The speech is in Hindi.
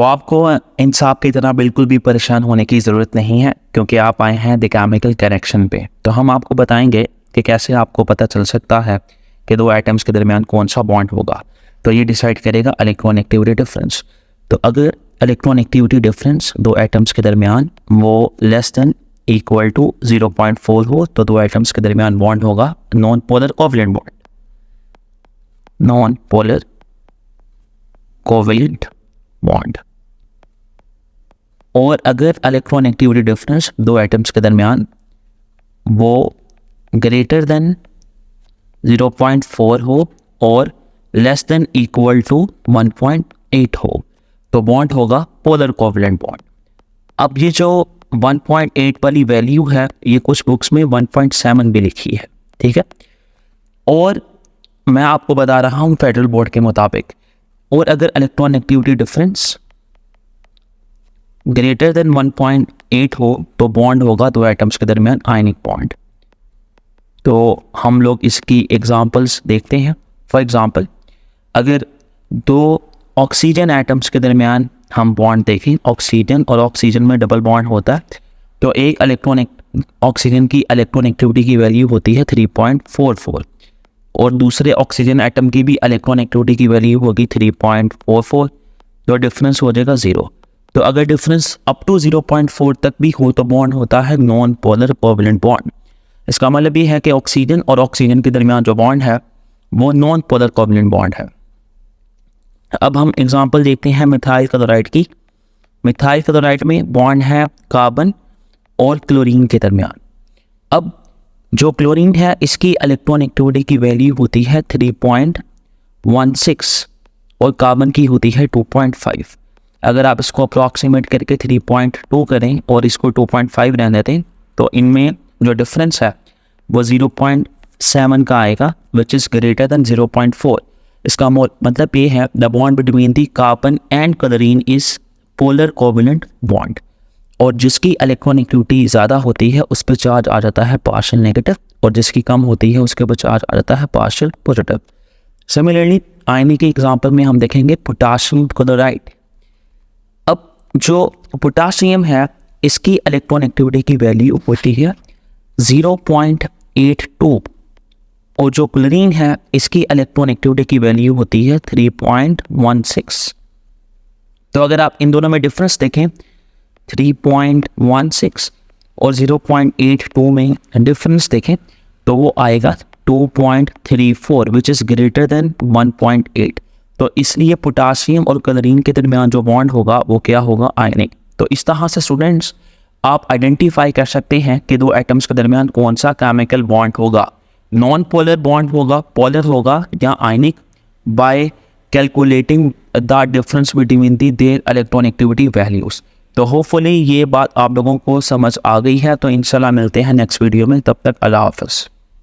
तो आपको इन सब की तरह बिल्कुल भी परेशान होने की ज़रूरत नहीं है, क्योंकि आप आए हैं द केमिकल कनेक्शन पे। तो हम आपको बताएंगे कि कैसे आपको पता चल सकता है कि दो एटम्स के दरमियान कौन सा बॉन्ड होगा। तो ये डिसाइड करेगा इलेक्ट्रॉनिकटिविटी डिफरेंस। तो अगर इलेक्ट्रॉनिकटिविटी डिफरेंस दो एटम्स के दरमियान वो लेस देन इक्वल टू 0.4 हो, तो दो एटम्स के दरमियान बॉन्ड होगा non polar covalent bond, non polar covalent bond. और अगर इलेक्ट्रॉनिकटिविटी डिफरेंस दो एटम्स के दरमियान वो ग्रेटर देन 0.4 हो और लेस देन इक्वल टू 1.8 हो, तो बॉन्ड होगा पोलर कोवलेंट बॉन्ड। अब ये जो 1.8 वाली वैल्यू है, ये कुछ बुक्स में 1.7 भी लिखी है, ठीक है। और मैं आपको बता रहा हूँ फेडरल बोर्ड के मुताबिक। और अगर इलेक्ट्रॉनिकटिविटी डिफरेंस ग्रेटर देन 1.8 हो, तो बॉन्ड होगा दो एटम्स के दरमियान आयनिक बॉन्ड। तो हम लोग इसकी एग्जांपल्स देखते हैं। फॉर एग्जांपल, अगर दो ऑक्सीजन एटम्स के दरमियान हम बॉन्ड देखें, ऑक्सीजन और ऑक्सीजन में डबल बॉन्ड होता है, तो एक ऑक्सीजन की इलेक्ट्रॉनिकटिविटी की वैल्यू होती है 3.44 और दूसरे ऑक्सीजन एटम की भी इलेक्ट्रॉनिकटिविटी की वैल्यू होगी 3.44, तो डिफरेंस हो जाएगा 0। तो अगर डिफरेंस अप टू 0.4 तक भी हो तो बॉन्ड होता है नॉन पोलर कोवलेंट बॉन्ड। इसका मतलब ये है कि ऑक्सीजन और ऑक्सीजन के दरमियान जो बॉन्ड है वो नॉन पोलर कोवलेंट बॉन्ड है। अब हम एग्जांपल देखते हैं मिथाइल क्लोराइड की। मिथाइल क्लोराइड में बॉन्ड है कार्बन और क्लोरीन के दरमियान। अब जो क्लोरीन है इसकी इलेक्ट्रॉनिकटिविटी की वैल्यू होती है 3.16 और कार्बन की होती है 2.5। अगर आप इसको अप्रॉक्सीमेट करके 3.2 करें और इसको 2.5 रहने दें, तो इनमें जो डिफरेंस है वो 0.7 का आएगा, विच इज़ ग्रेटर दैन 0.4। इसका मतलब ये है the bond between the carbon and chlorine is polar covalent bond. और जिसकी इलेक्ट्रॉनिकटिविटी ज़्यादा होती है उस पर चार्ज आ जाता है पार्शियल नेगेटिव, और जिसकी कम होती है उसके ऊपर चार्ज आ जाता है पार्शियल पॉजिटिव। सिमिलरली आयनिक के एग्जाम्पल में हम देखेंगे पोटाशियम क्लोराइड। अब जो पोटाशियम है इसकी इलेक्ट्रॉनिकटिविटी की वैल्यू होती है 0.82 और जो क्लोरीन है इसकी इलेक्ट्रॉनिकटिविटी की वैल्यू होती है 3.16। तो अगर आप इन दोनों में डिफरेंस देखें 3.16 और 0.82 में डिफरेंस देखें तो वो आएगा 2.34 विच इज़ ग्रेटर देन 1.8। तो इसलिए पोटाशियम और क्लोरीन के दरमियान जो बॉन्ड होगा वो क्या होगा, आयनिक। तो इस तरह से स्टूडेंट्स आप आइडेंटिफाई कर सकते हैं कि दो एटम्स के दरमियान कौन सा केमिकल बॉन्ड होगा, नॉन पोलर बॉन्ड होगा, पोलर होगा या ionic, by calculating the difference between the their electronegativity values. तो होपफुली ये बात आप लोगों को समझ आ गई है। तो इंशाल्लाह मिलते हैं नेक्स्ट वीडियो में, तब तक अल्लाह हाफ़िज़।